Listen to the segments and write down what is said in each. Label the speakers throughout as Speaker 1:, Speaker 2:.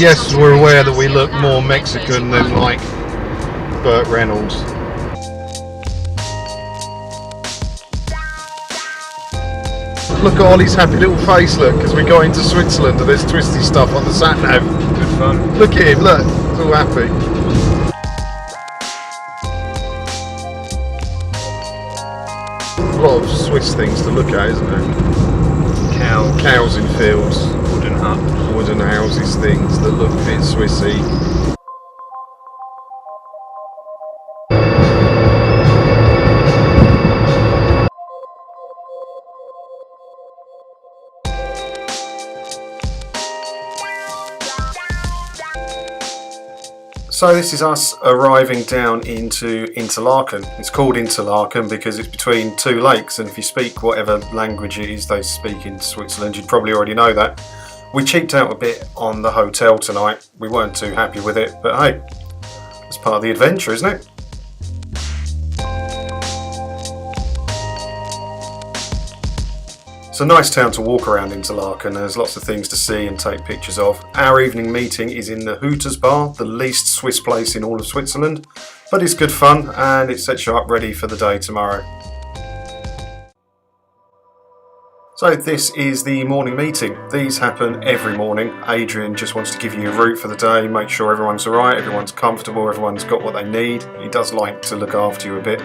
Speaker 1: yes, we're aware that we look more Mexican than like Burt Reynolds. Look at Ollie's happy little face, look, as we got into Switzerland and there's twisty stuff on the sat nav.
Speaker 2: Good fun.
Speaker 1: Look at him, look, he's all happy. A lot of Swiss things to look at, isn't there? Cows in fields.
Speaker 2: Wooden huts.
Speaker 1: Wooden houses, things that look a bit Swissy.
Speaker 3: So this is us arriving down into Interlaken. It's called Interlaken because it's between two lakes, and if you speak whatever language it is they speak in Switzerland, you'd probably already know that. We cheaped out a bit on the hotel tonight. We weren't too happy with it, but hey, it's part of the adventure, isn't it? It's a nice town to walk around Interlaken. There's lots of things to see and take pictures of. Our evening meeting is in the Hooters Bar, the least Swiss place in all of Switzerland, but it's good fun and it sets you up ready for the day tomorrow. So this is the morning meeting. These happen every morning. Adrian just wants to give you a route for the day, make sure everyone's alright, everyone's comfortable, everyone's got what they need. He does like to look after you a bit.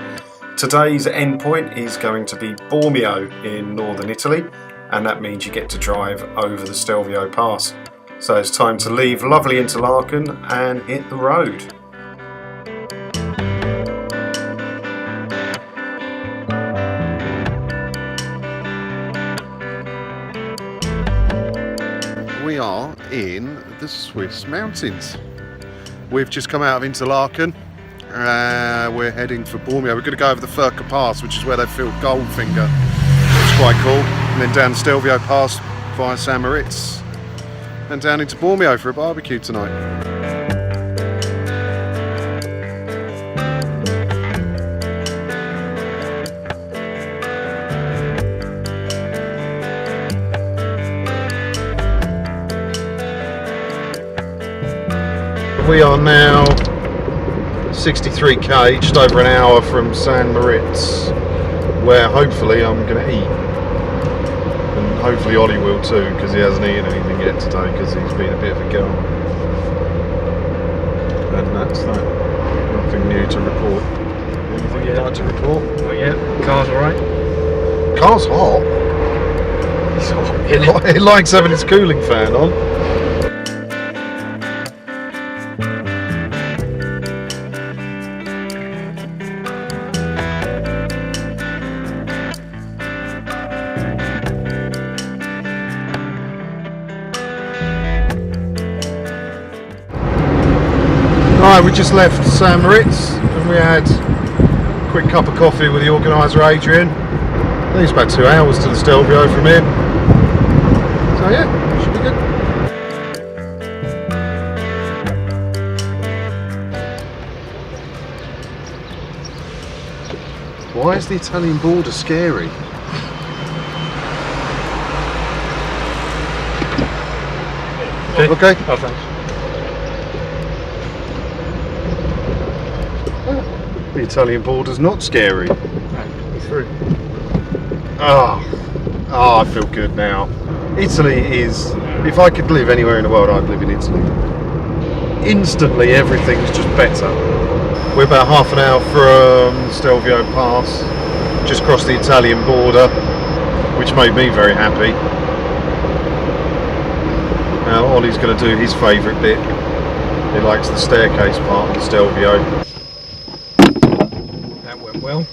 Speaker 3: Today's endpoint is going to be Bormio in northern Italy, and that means you get to drive over the Stelvio Pass. So it's time to leave lovely Interlaken and hit the road.
Speaker 1: We are in the Swiss mountains. We've just come out of Interlaken. We're heading for Bormio. We're going to go over the Furka Pass, which is where they filled Goldfinger. It's quite cool. And then down Stelvio Pass via St. Moritz. And down into Bormio for a barbecue tonight. We are now 63k, just over an hour from St. Moritz, where hopefully I'm going to eat. And hopefully Ollie will too, because he hasn't eaten anything yet today, because he's been a bit of a girl. And that's that. Nothing new to report. Anything you'd like to report?
Speaker 2: Well, yeah, car's alright.
Speaker 1: Car's hot.
Speaker 2: It's hot, isn't it?
Speaker 1: It likes having its cooling fan on. Right, we just left St. Moritz and we had a quick cup of coffee with the organiser Adrian. I think it's about 2 hours to the Stelvio from here. So yeah, should be good. Why is the Italian border scary? Okay.
Speaker 2: Oh, thanks.
Speaker 1: The Italian border's not scary.
Speaker 2: Right, be through.
Speaker 1: Oh, I feel good now. Italy is, if I could live anywhere in the world, I'd live in Italy. Instantly, everything's just better. We're about half an hour from Stelvio Pass, just crossed the Italian border, which made me very happy. Now Ollie's going to do his favourite bit. He likes the staircase part of the Stelvio.
Speaker 2: That went well.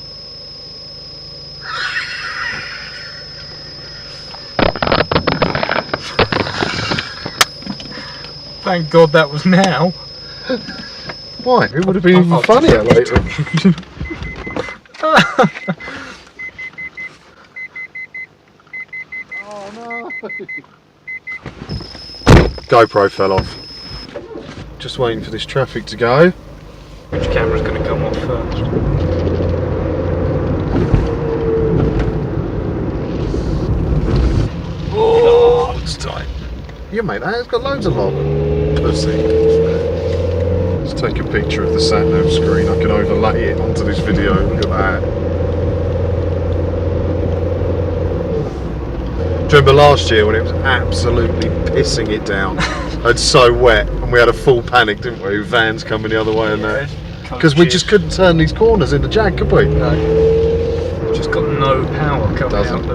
Speaker 2: Thank God that was now.
Speaker 1: Why? It would have been even funnier later. Oh no! GoPro fell off. Just waiting for this traffic to go.
Speaker 2: Which camera's going to come off first?
Speaker 1: Oh, it's tight. You made that. It's got loads of log. pussy. Let's take a picture of the sat-nav screen. I can overlay it onto this video. Look at that. Do you remember last year when it was absolutely pissing it down? It's so wet, and we had a full panic, didn't we? Vans coming the other way and that. Because we just couldn't turn these corners in the Jag, could we?
Speaker 2: No. Just got no power coming
Speaker 1: Doesn't.
Speaker 2: out the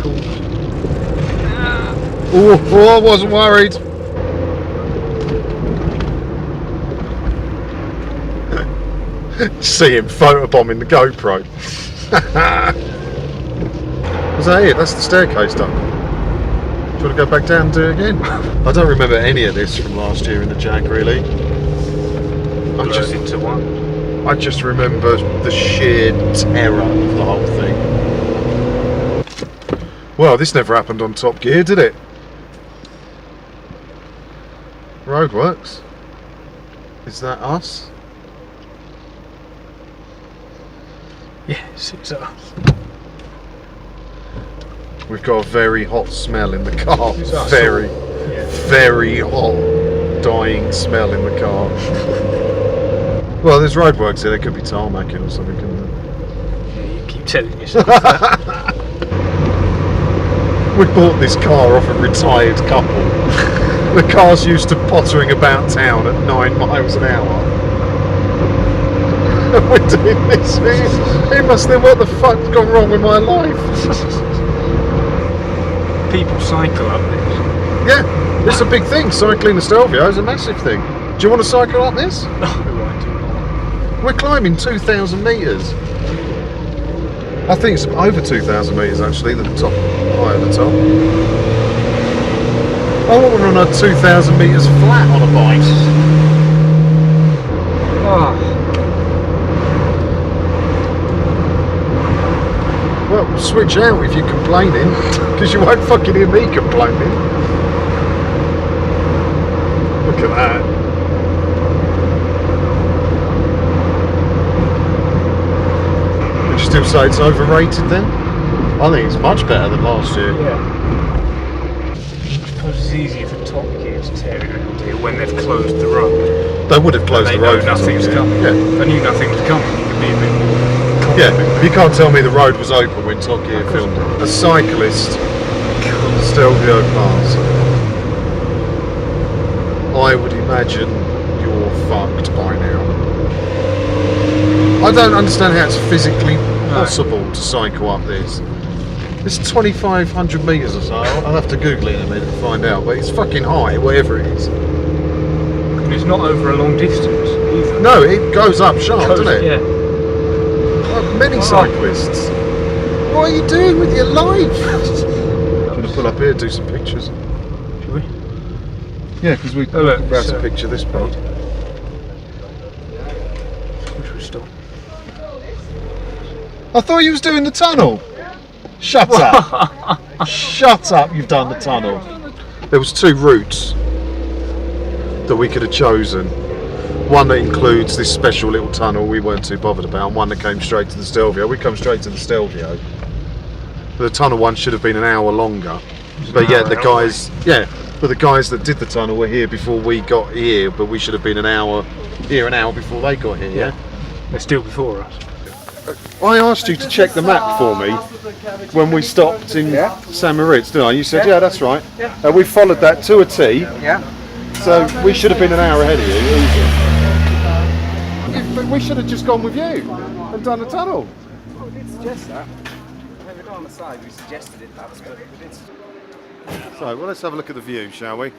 Speaker 2: corners.
Speaker 1: Oh, I wasn't worried. See him photobombing the GoPro. Was that it? That's the staircase done. Do you want to go back down and do it again? I don't remember any of this from last year in the Jag, really.
Speaker 2: Blurs into one.
Speaker 1: I just remember the sheer terror of the whole thing. Well, this never happened on Top Gear, did it? Roadworks. Is that us?
Speaker 2: Yes, it's us.
Speaker 1: We've got a very hot smell in the car.
Speaker 2: It's us.
Speaker 1: Very,
Speaker 2: Yeah.
Speaker 1: very hot, dying smell in the car. Well, there's roadworks here. There could be tarmacking or something, couldn't there?
Speaker 2: Yeah, you keep telling yourself that.
Speaker 1: We bought this car off a retired couple. The car's used to pottering about town at 9 miles an hour. We're doing this. He must think, what the fuck's gone wrong with my life?
Speaker 2: People cycle up this.
Speaker 1: Yeah, it's a big thing. Cycling the Stelvio is a massive thing. Do you want to cycle up this?
Speaker 2: No, I do not.
Speaker 1: We're climbing 2,000 metres. I think it's over 2,000 metres actually, the top, high at the top. I want to run a 2,000 metres flat on a bike.
Speaker 2: Ah,
Speaker 1: Well, switch out if you're complaining, because you won't fucking hear me complaining. Look at that. Would you still say it's overrated then? I think it's much better than last year.
Speaker 2: yeah. I suppose it's easier for Top Gear to tear it around here when they've closed the road.
Speaker 1: They would have closed
Speaker 2: They
Speaker 1: the
Speaker 2: know
Speaker 1: road. for
Speaker 2: nothing's
Speaker 1: Top Gear.
Speaker 2: coming.
Speaker 1: Yeah.
Speaker 2: If I knew nothing was coming, you could be a bit more
Speaker 1: Yeah,
Speaker 2: confident.
Speaker 1: you can't tell me the road was open when Top Gear filmed it. A cyclist, Stelvio class. I would imagine you're fucked by now. I don't understand how it's physically possible to cycle up this. It's 2,500 metres or so. I'll have to Google it in a minute to find out. But it's fucking high, whatever it is.
Speaker 2: And it's not over a long distance either.
Speaker 1: No, it goes up sharp, doesn't it?
Speaker 2: Yeah.
Speaker 1: Like many cyclists. What are you doing with your life? I'm going to pull up here and do some pictures.
Speaker 2: Should we?
Speaker 1: Yeah, because we
Speaker 2: Oh, look,
Speaker 1: grab
Speaker 2: so-
Speaker 1: a picture of this part.
Speaker 2: Which we stop.
Speaker 1: I thought you was doing the tunnel. Shut up. Shut up, you've done the tunnel. There was two routes that we could have chosen. One that includes this special little tunnel we weren't too bothered about, and one that came straight to the Stelvio. We come straight to the Stelvio. The tunnel one should have been an hour longer. But yeah, the guys, but the guys that did the tunnel were here before we got here, but we should have been an hour before they got here, yeah?
Speaker 2: They're still before us.
Speaker 1: I asked you to check the map for me when we stopped in San Moritz, didn't I? You said, yeah, that's right. We followed that to a T.
Speaker 4: Yeah.
Speaker 1: So we should have been an hour ahead of you. Easy. But we should have just gone with you and done the tunnel.
Speaker 4: We did suggest that. When we got on the side, we suggested it, but we did.
Speaker 1: So, well, let's have a look at the view, shall we?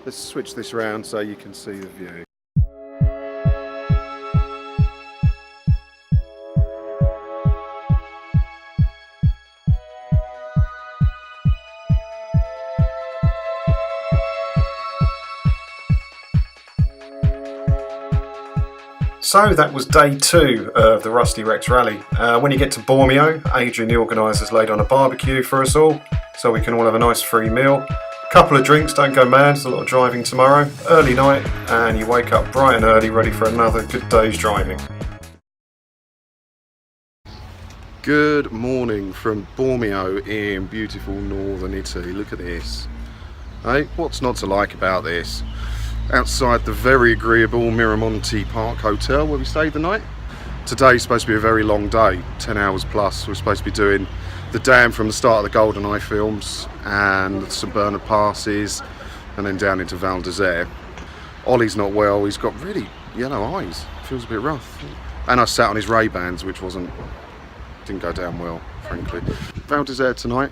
Speaker 1: Let's switch this round so you can see the view.
Speaker 3: So that was day 2 of the Rusty Rex Rally. When you get to Bormio, Adrian, the organiser, has laid on a barbecue for us all, so we can all have a nice free meal. Couple of drinks, don't go mad, there's a lot of driving tomorrow. Early night, and you wake up bright and early, ready for another good day's driving. Good morning from Bormio in beautiful northern Italy. Look at this. Hey, what's not to like about this? Outside the very agreeable Miramonte Park Hotel where we stayed the night. Today's supposed to be a very long day, 10 hours plus. We're supposed to be doing the dam from the start of the GoldenEye films and the St Bernard passes and then down into Val d'Isere. Ollie's not well, he's got really yellow eyes, feels a bit rough. And I sat on his Ray-Bans, which didn't go down well, frankly. Val d'Isere tonight,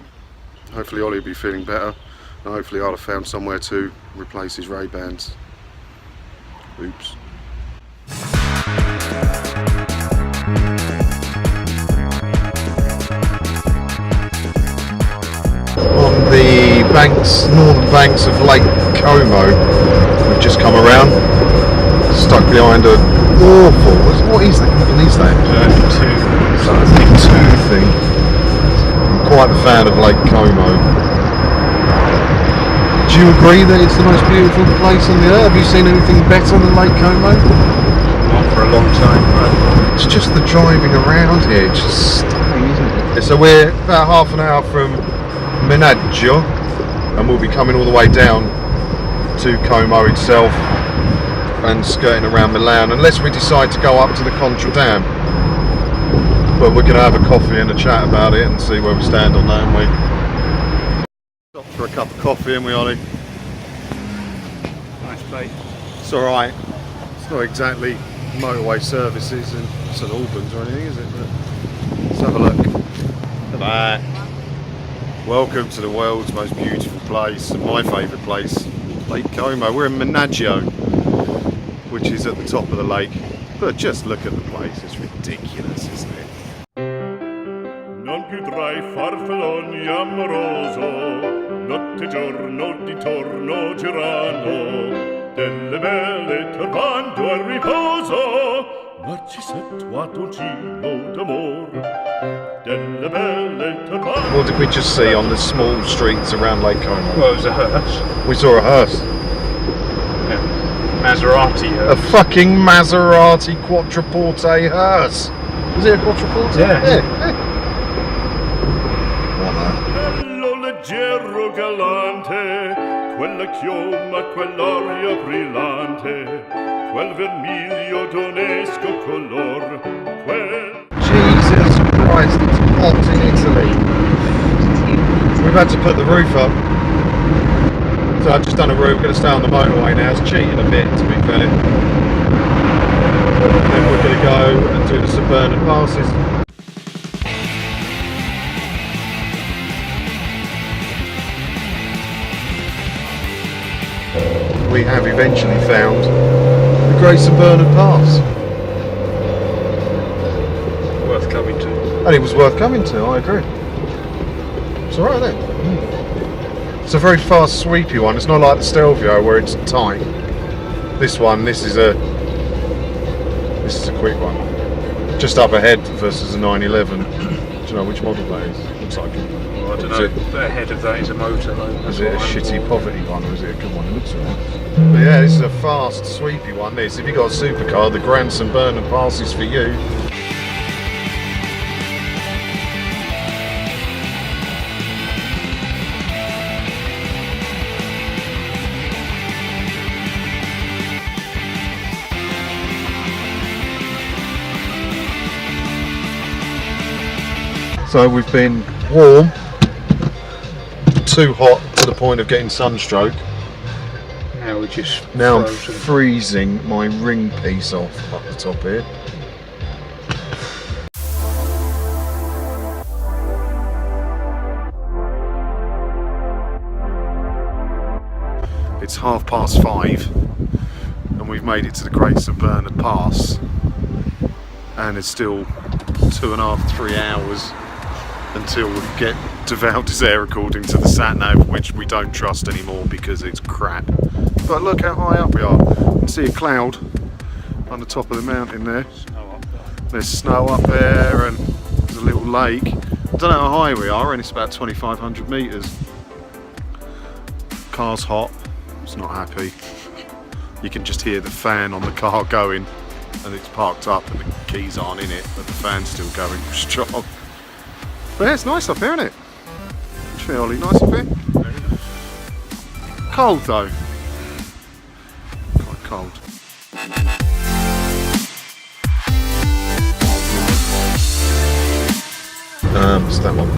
Speaker 3: hopefully Ollie will be feeling better and hopefully I'll have found somewhere to replace his Ray-Bans. Oops.
Speaker 1: On the northern banks of Lake Como, we've just come around, stuck behind a awful, what is that? What is that? Something 2 thing. I'm quite a fan of Lake Como. Do you agree that it's the most beautiful place on the earth? Have you seen anything better than Lake Como?
Speaker 2: Not for a long time, but
Speaker 1: It's just the driving around here, it's just stunning, isn't it? So we're about half an hour from Menaggio, and we'll be coming all the way down to Como itself and skirting around Milan, unless we decide to go up to the Contra Dam. But we're going to have a coffee and a chat about it and see where we stand on that, aren't we? Stop for a cup of coffee, and we, Ollie?
Speaker 2: nice place.
Speaker 1: It's alright. It's not exactly motorway services in St Albans or anything, is it? But let's have a look. Look at that. Welcome to the world's most beautiful place, and my favourite place, Lake Como. We're in Menaggio, which is at the top of the lake. But just look at the place, it's ridiculous, isn't it?
Speaker 5: Non più tra I farfalloni amoroso, notte e giorno di torno girano, delle belle turbando al riposo, ma ci situato un cibo d'amor, delle belle turbando.
Speaker 1: What did we just see on the small streets around Lake Como?
Speaker 2: Well, it was a hearse.
Speaker 1: We saw a hearse.
Speaker 2: Yeah. Maserati
Speaker 1: A
Speaker 2: hearse.
Speaker 1: fucking Maserati Quattroporte hearse. Is it a Quattroporte?
Speaker 2: Yeah.
Speaker 1: What
Speaker 5: Bello leggero galante, quella chioma, quell'aria brillante, quel vermiglio d'onesco color, quel...
Speaker 1: Jesus Christ, it's hot in Italy. We've had to put the roof up. So I've just done a roof, we're going to stay on the motorway now. It's cheating a bit, to be fair. Then we're going to go and do the St Bernard passes. We have eventually found the Great St Bernard Pass.
Speaker 2: Worth coming to.
Speaker 1: And it was worth coming to, I agree. It's alright then. It's a very fast, sweepy one. It's not like the Stelvio where it's tight. This is a quick one. Just up ahead versus a 911. Do you know which model that is? Looks like it.
Speaker 2: Well, I don't
Speaker 1: Is
Speaker 2: know.
Speaker 1: it-
Speaker 2: But ahead of that is a motorhome.
Speaker 1: Is it a shitty poverty one or is it a good one? It looks alright. But yeah, this is a fast, sweepy one. This, if you got a supercar, the Grand St Bernard Pass is for you. So we've been warm, too hot to the point of getting sunstroke.
Speaker 2: Now we're just
Speaker 1: Now I'm
Speaker 2: frozen.
Speaker 1: freezing my ring piece off up the top here. It's 5:30 and we've made it to the Great St Bernard Pass, and it's still 2.5, 3 hours until we get to Val d'Isere according to the sat-nav, which we don't trust anymore because it's crap. But look how high up we are. You can see a cloud on the top of the mountain there. There's snow up there and there's a little lake. I don't know how high we are, and it's about 2,500 metres. Car's hot, it's not happy. You can just hear the fan on the car going, and it's parked up and the keys aren't in it, but the fan's still going strong.
Speaker 3: But yeah, it's nice up here, isn't it? Fairly nice up here. Cold though. Quite cold. It's that one.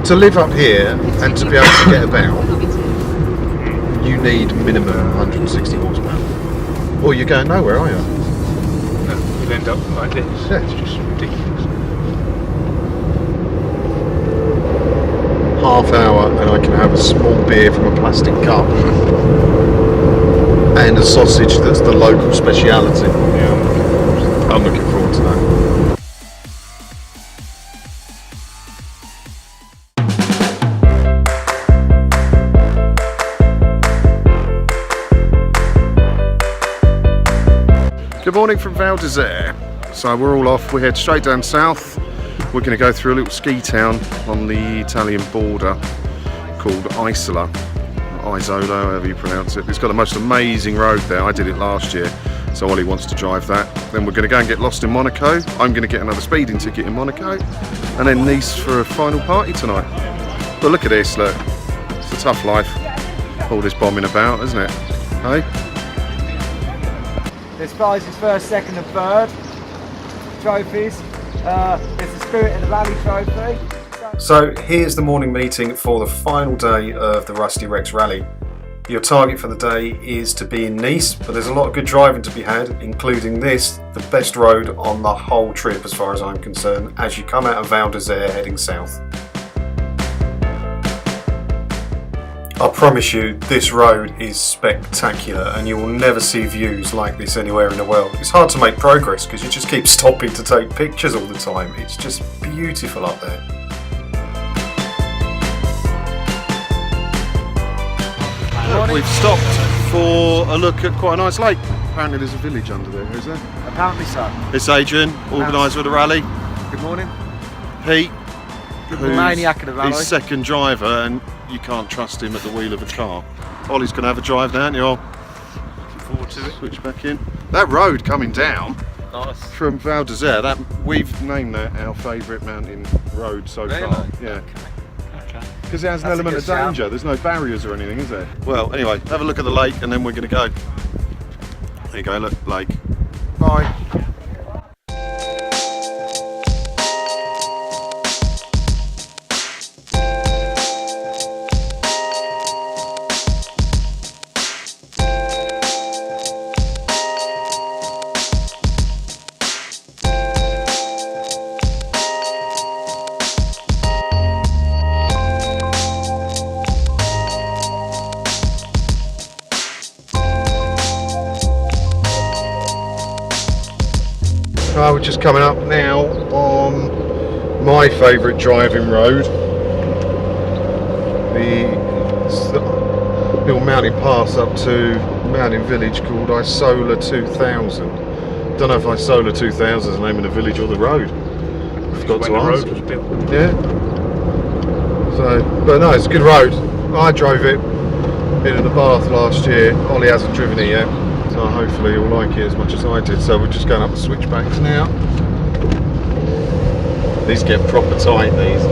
Speaker 3: To live up here and to be able to get about, you need minimum 160 horsepower. Or you're going nowhere, are you?
Speaker 2: No, you'll end up like this.
Speaker 3: Yeah.
Speaker 2: It's just ridiculous.
Speaker 3: Half hour and I can have a small beer from a plastic cup and a sausage that's the local speciality.
Speaker 2: Yeah.
Speaker 3: I'm looking forward to that. Good morning from Val d'Isere. So we're all off, we head straight down south. We're going to go through a little ski town on the Italian border called Isola, however you pronounce it. It's got the most amazing road there. I did it last year, so Ollie wants to drive that. Then we're going to go and get lost in Monaco. I'm going to get another speeding ticket in Monaco, and then Nice for a final party tonight. But look at this, look. It's a tough life. All this bombing about, isn't it? Hey?
Speaker 4: There's prizes first, second and third. Trophies. There's the Spirit of the Valley trophy.
Speaker 3: So here's the morning meeting for the final day of the Rusty Rex Rally. Your target for the day is to be in Nice, but there's a lot of good driving to be had, including this, the best road on the whole trip as far as I'm concerned, as you come out of Val d'Isere heading south. I promise you, this road is spectacular and you will never see views like this anywhere in the world. It's hard to make progress because you just keep stopping to take pictures all the time. It's just beautiful up there. We've stopped for a look at quite a nice lake. Apparently there's a village under there, is there?
Speaker 4: Apparently so.
Speaker 3: It's Adrian, organiser of the rally.
Speaker 4: Good morning.
Speaker 3: Pete,
Speaker 4: The maniac of the rally.
Speaker 3: his second driver, and you can't trust him at the wheel of a car. Ollie's going to have a drive down, you'll
Speaker 2: Looking forward to it.
Speaker 3: switch back in. That road coming down
Speaker 2: Nice.
Speaker 3: from Val d'Isere, that we've named that our favourite mountain road so far.
Speaker 2: Really?
Speaker 3: Yeah.
Speaker 2: Okay.
Speaker 3: Because it has an
Speaker 4: That's a
Speaker 3: element
Speaker 4: good
Speaker 3: of
Speaker 4: shout.
Speaker 3: danger. There's no barriers or anything, is there? Well, anyway, have a look at the lake and then we're going to go. There you go, look, lake. Bye. We're just coming up now on my favourite driving road, the little mountain pass up to a mountain village called Isola 2000. Don't know if Isola 2000 is the name of the village or the road. I forgot
Speaker 2: When
Speaker 3: to
Speaker 2: the
Speaker 3: ask.
Speaker 2: road was built.
Speaker 3: Yeah. So, but no, it's a good road. I drove it, been in the Bath last year. Ollie hasn't driven it yet. So hopefully you'll like it as much as I did. So we're just going up the switchbacks now. These get proper tight, these.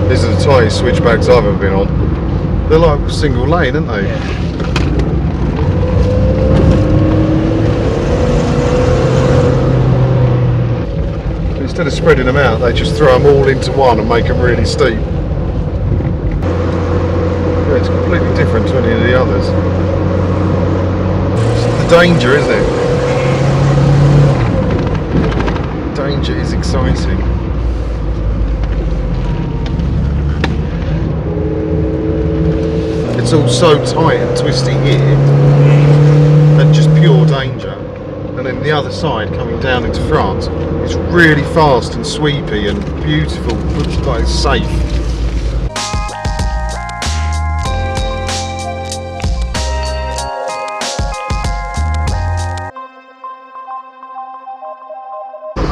Speaker 3: These are the tightest switchbacks I've ever been on. They're like single lane, aren't they? Instead of spreading them out, they just throw them all into one and make them really steep. Yeah, it's completely different to any of the others. It's the danger, isn't it? Danger is exciting. It's all so tight and twisty here, and just pure danger. And then the other side, coming down into France, it's really fast and sweepy and beautiful. Looks like it's safe.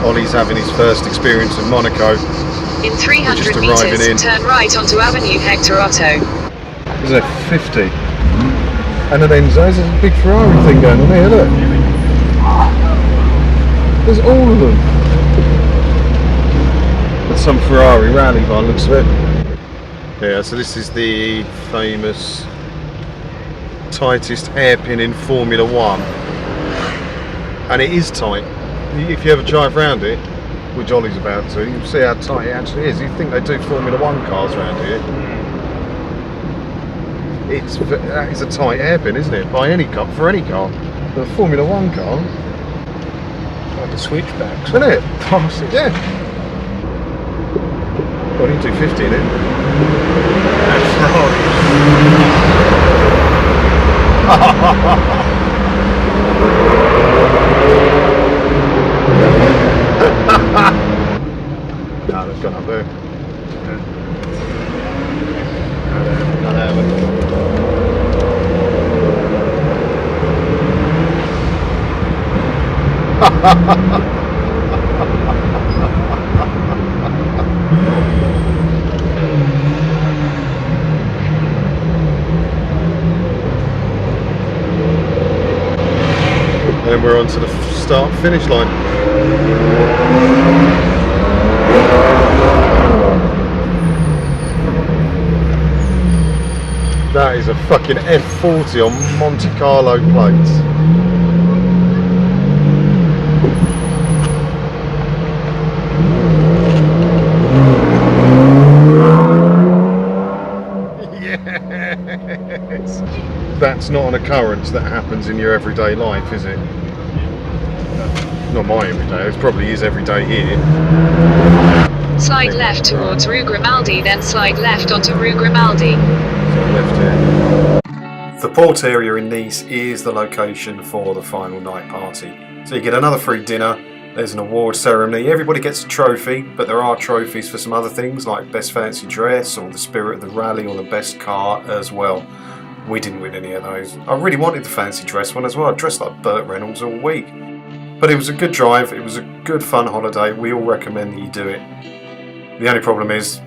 Speaker 3: Ollie's having his first experience in Monaco.
Speaker 6: In 300
Speaker 3: Just arriving
Speaker 6: meters,
Speaker 3: in.
Speaker 6: turn right onto Avenue Hector Otto.
Speaker 3: Is it 50?
Speaker 1: And at Enzo's there's a big Ferrari thing going on here, look. There's all of them. There's some Ferrari rally by the looks of it. Yeah, so this is the famous tightest hairpin in Formula 1. And it is tight. If you ever drive around it, which Ollie's about to, you'll see how tight it actually is. You think they do Formula 1 cars around here. That is a tight hairpin, isn't it? By any car, for any car. The Formula 1 car.
Speaker 2: Like the switchbacks.
Speaker 1: Isn't it?
Speaker 2: Passes.
Speaker 1: Yeah. Well, you can do 50 in it.
Speaker 2: And Ferrari. No, they've gone up there. No, they haven't. And we're on to the start finish line. That is a fucking F40 on Monte Carlo plates. Yes! That's not an occurrence that happens in your everyday life, is it? Not my everyday, it probably is every day here.
Speaker 6: Slide left towards Rue Grimaldi, then slide left onto Rue Grimaldi.
Speaker 1: So left here.
Speaker 3: The port area in Nice is the location for the final night party. So you get another free dinner, there's an award ceremony, everybody gets a trophy, but there are trophies for some other things like best fancy dress or the spirit of the rally or the best car as well. We didn't win any of those. I really wanted the fancy dress one as well. I dressed like Burt Reynolds all week. But it was a good drive, it was a good fun holiday, we all recommend that you do it. The only problem is,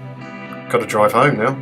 Speaker 3: got to drive home now.